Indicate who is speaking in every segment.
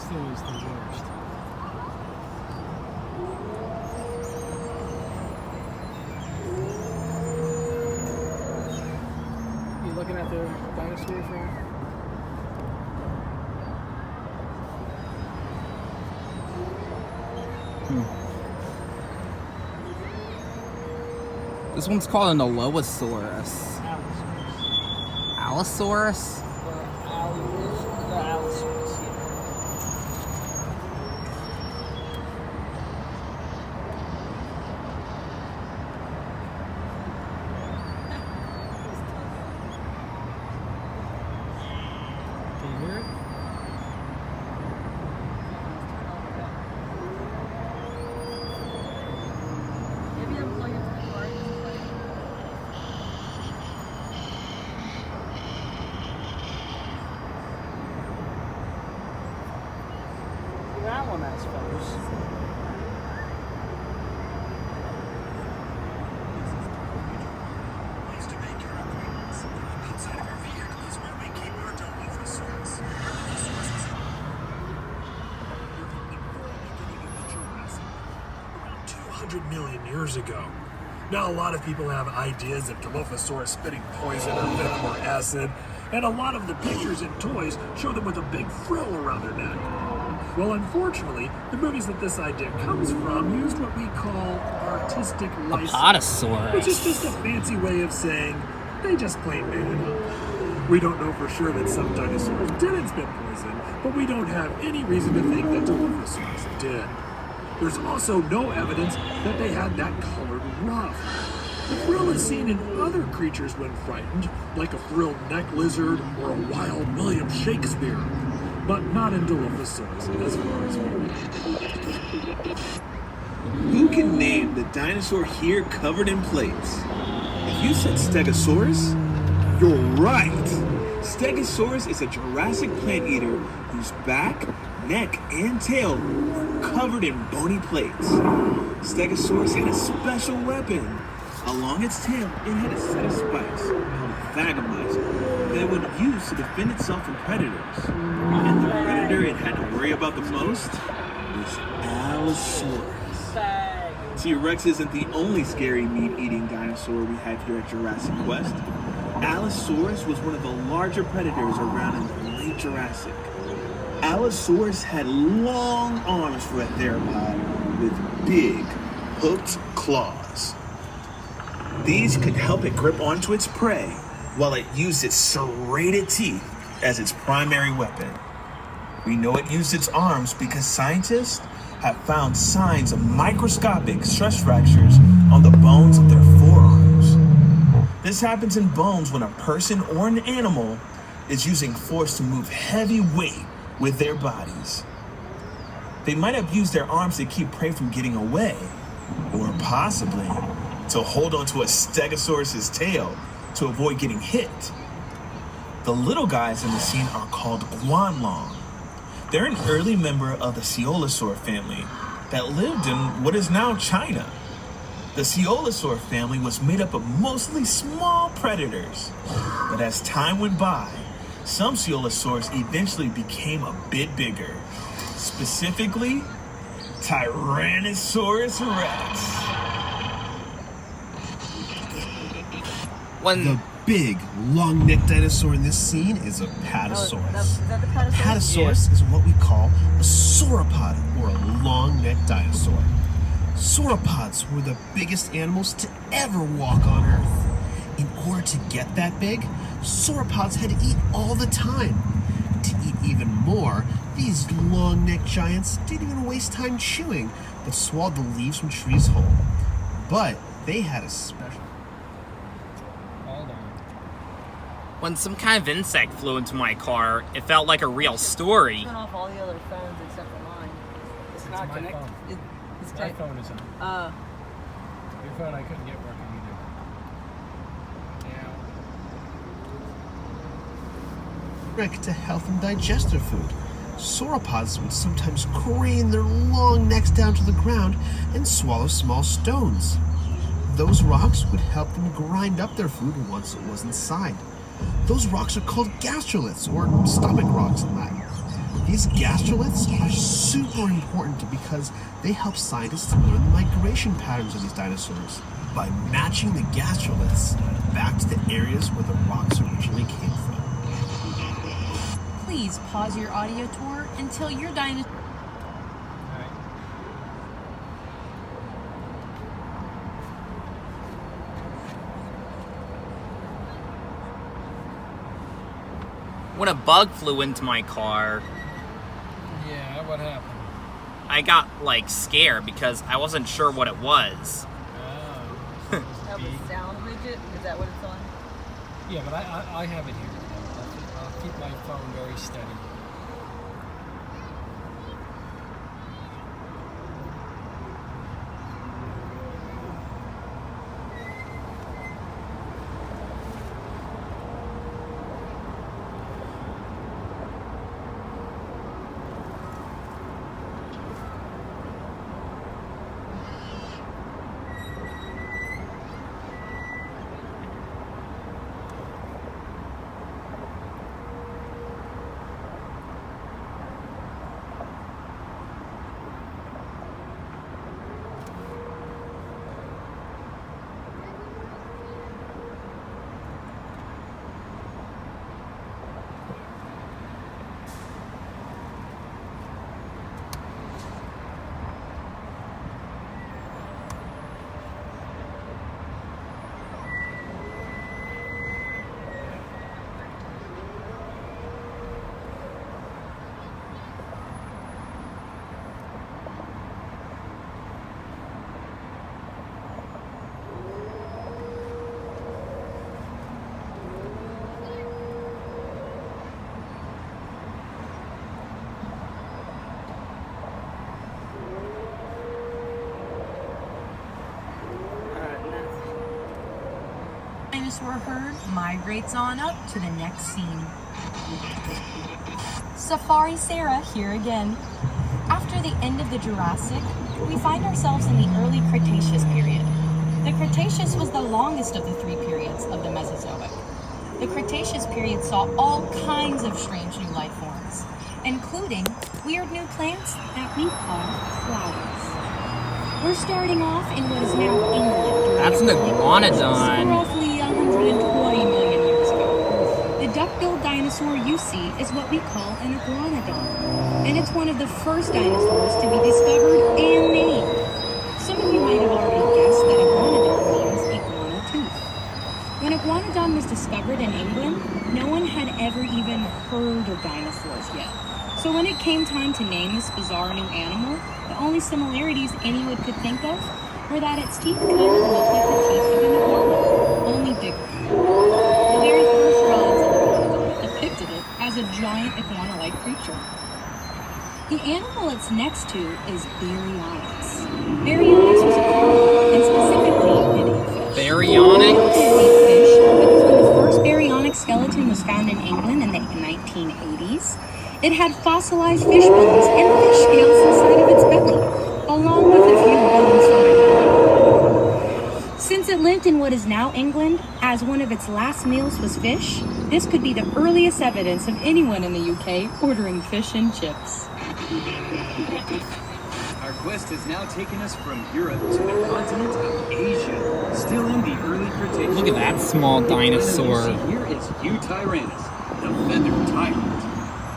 Speaker 1: thing is the worst. You looking at the dinosaurs now?
Speaker 2: This one's called an Allosaurus. Allosaurus?
Speaker 1: The Allosaurus, yeah. Can you hear it?
Speaker 3: Maybe I'm plugging into the car.
Speaker 1: That one has feathers.
Speaker 4: Nice to make your acquaintance. Outside of our vehicle is where we keep our Dilophosaurus. Around 200 million years ago. Now, a lot of people have ideas of Dilophosaurus spitting poison or venom or acid, and a lot of the pictures and toys show them with a big frill around their neck. Well, unfortunately, the movies that this idea comes from used what we call artistic license,
Speaker 2: Potosaurus.
Speaker 4: which is just a fancy way of saying they just plain made it up. We don't know for sure that some dinosaurs didn't spit poison, but we don't have any reason to think that Dilophosaurus did. There's also no evidence that they had that colored ruff. The frill is seen in other creatures when frightened, like a frilled neck lizard or a wild William Shakespeare, but not in Dilophosaurus as far as we know.
Speaker 5: Who can name the dinosaur here covered in plates? If you said Stegosaurus, you're right. Stegosaurus is a Jurassic plant eater whose back, neck, and tail were covered in bony plates. Stegosaurus had a special weapon. Along its tail, it had a set of spikes called a thagamizer that it would use to defend itself from predators. And the predator it had to worry about the most was Allosaurus. T-Rex isn't the only scary meat-eating dinosaur we have here at Jurassic Quest. Allosaurus was one of the larger predators around in the late Jurassic. Allosaurus had long arms for a theropod with big, hooked claws. These could help it grip onto its prey while it used its serrated teeth as its primary weapon. We know it used its arms because scientists have found signs of microscopic stress fractures on the bones of their forearms. This happens in bones when a person or an animal is using force to move heavy weight with their bodies. They might have used their arms to keep prey from getting away, or possibly to hold onto a Stegosaurus's tail to avoid getting hit. The little guys in the scene are called guanlong. They're an early member of the Coelosaur family that lived in what is now China. The Coelosaur family was made up of mostly small predators, but as time went by, some Coelosaurs eventually became a bit bigger, specifically Tyrannosaurus Rex.
Speaker 6: The big, long-necked dinosaur in this scene is a Patasaurus.
Speaker 3: Is that the Patasaurus?
Speaker 6: Patasaurus is what we call a sauropod, or a long-necked dinosaur. Sauropods were the biggest animals to ever walk on Earth. In order to get that big, sauropods had to eat all the time. To eat even more, these long-necked giants didn't even waste time chewing, but swallowed the leaves from trees whole. But they had a special...
Speaker 1: Hold on.
Speaker 2: When some kind of insect flew into my car, it felt like a real story.
Speaker 3: Turn off all the other phones except for mine.
Speaker 1: It's
Speaker 3: not
Speaker 1: my
Speaker 3: connected.
Speaker 1: phone.
Speaker 3: It's
Speaker 1: My
Speaker 3: connected.
Speaker 1: phone is on. Your phone I couldn't get working either.
Speaker 6: Trick to health and digest their food. Sauropods would sometimes crane their long necks down to the ground and swallow small stones. Those rocks would help them grind up their food once it was inside. Those rocks are called gastroliths, or stomach rocks in Latin. These gastroliths are super important because they help scientists learn the migration patterns of these dinosaurs by matching the gastroliths back to the areas where the rocks originally came from.
Speaker 7: Please pause your audio tour until your dinosaur.
Speaker 1: Alright.
Speaker 2: When a bug flew into my car,
Speaker 1: Yeah, what happened?
Speaker 2: I got like scared because I wasn't sure what it was.
Speaker 1: Oh.
Speaker 3: That was sound widget. Is that what it's on?
Speaker 1: Yeah, but I have it here. I'll keep my phone very steady.
Speaker 7: Dinosaur herd migrates on up to the next scene. Safari Sarah here again. After the end of the Jurassic, we find ourselves in the early Cretaceous period. The Cretaceous was the longest of the three periods of the Mesozoic. The Cretaceous period saw all kinds of strange new life forms, including weird new plants that we call flowers. We're starting off in what is now England.
Speaker 2: That's an iguanodon.
Speaker 7: Roughly 120 million years ago. The duck-billed dinosaur you see is what we call an iguanodon, and it's one of the first dinosaurs to be discovered and named. Some of you might have already guessed that iguanodon means iguana tooth. When iguanodon was discovered in England, no one had ever even heard of dinosaurs yet. So when it came time to name this bizarre new animal, the only similarities anyone could think of were that its teeth kind of looked like the teeth of an iguana, only bigger. The very first drawings of iguanodon depicted it as a giant iguana-like creature. The animal it's next to is Baryonyx. Baryonyx was a carnivore, and specifically it ate fish.
Speaker 2: Baryonyx?
Speaker 7: It ate fish because when the first Baryonyx skeleton was found in England in the 1980s, it had fossilized fish bones and fish scales inside of its belly, along with a few bones from another. Since it lived in what is now England, as one of its last meals was fish, this could be the earliest evidence of anyone in the UK ordering fish and chips.
Speaker 8: Our quest has now taken us from Europe to the continent of Asia, still in the early Cretaceous.
Speaker 2: Look at that small dinosaur.
Speaker 8: What you see here is Eutyrannus, the feathered tyrant.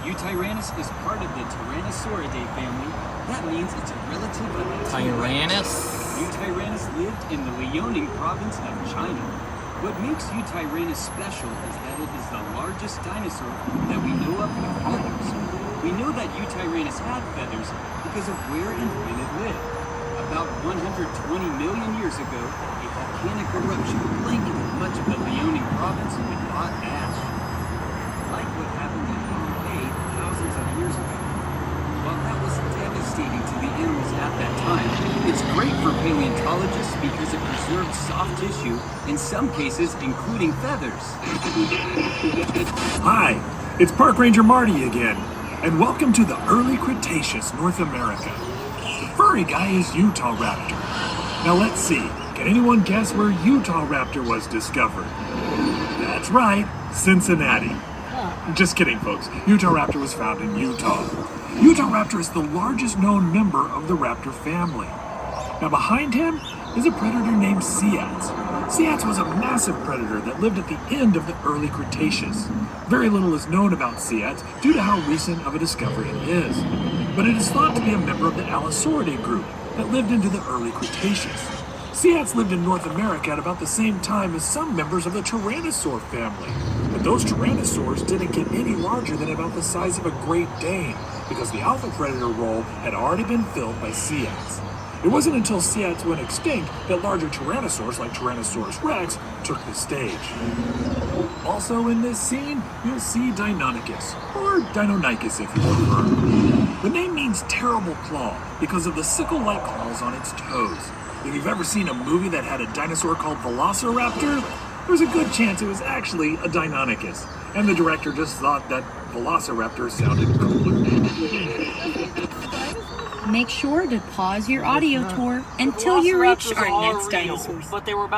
Speaker 8: Eutyrannus is part of the Tyrannosauridae family. That means it's a relative of the
Speaker 2: Tyrannus?
Speaker 8: Eutyrannus lived in the Liaoning province of China. What makes Eutyrannus special is that it is the largest dinosaur that we know of with feathers. We know that Eutyrannus had feathers because of where and when it lived. About 120 million years ago, a volcanic eruption blanketed much of the Liaoning province with hot ash. Like what happened in Pompeii thousands of years ago. While that was devastating to the animals at that time, it's great for paleontologists because it preserved soft tissue, in some cases including feathers.
Speaker 4: Hi, it's Park Ranger Marty again, and welcome to the early Cretaceous, North America. The furry guy is Utahraptor. Now let's see, can anyone guess where Utahraptor was discovered? That's right, Cincinnati. Just kidding, folks. Utahraptor was found in Utah. Utahraptor is the largest known member of the raptor family. Now behind him is a predator named Seatz. Seatz was a massive predator that lived at the end of the early Cretaceous. Very little is known about Seatz due to how recent of a discovery it is. But it is thought to be a member of the Allosauridae group that lived into the early Cretaceous. Seatz lived in North America at about the same time as some members of the Tyrannosaur family. But those Tyrannosaurs didn't get any larger than about the size of a Great Dane because the alpha predator role had already been filled by Seatz. It wasn't until Seatz went extinct that larger Tyrannosaurs like Tyrannosaurus rex took the stage. Also in this scene, you'll see Deinonychus, or Deinonychus if you prefer. The name means terrible claw because of the sickle-like claws on its toes. If you've ever seen a movie that had a dinosaur called Velociraptor, there's a good chance it was actually a Deinonychus, and the director just thought that Velociraptor sounded cooler.
Speaker 7: Make sure to pause your audio tour until you reach our next dinosaurs.
Speaker 8: But they were about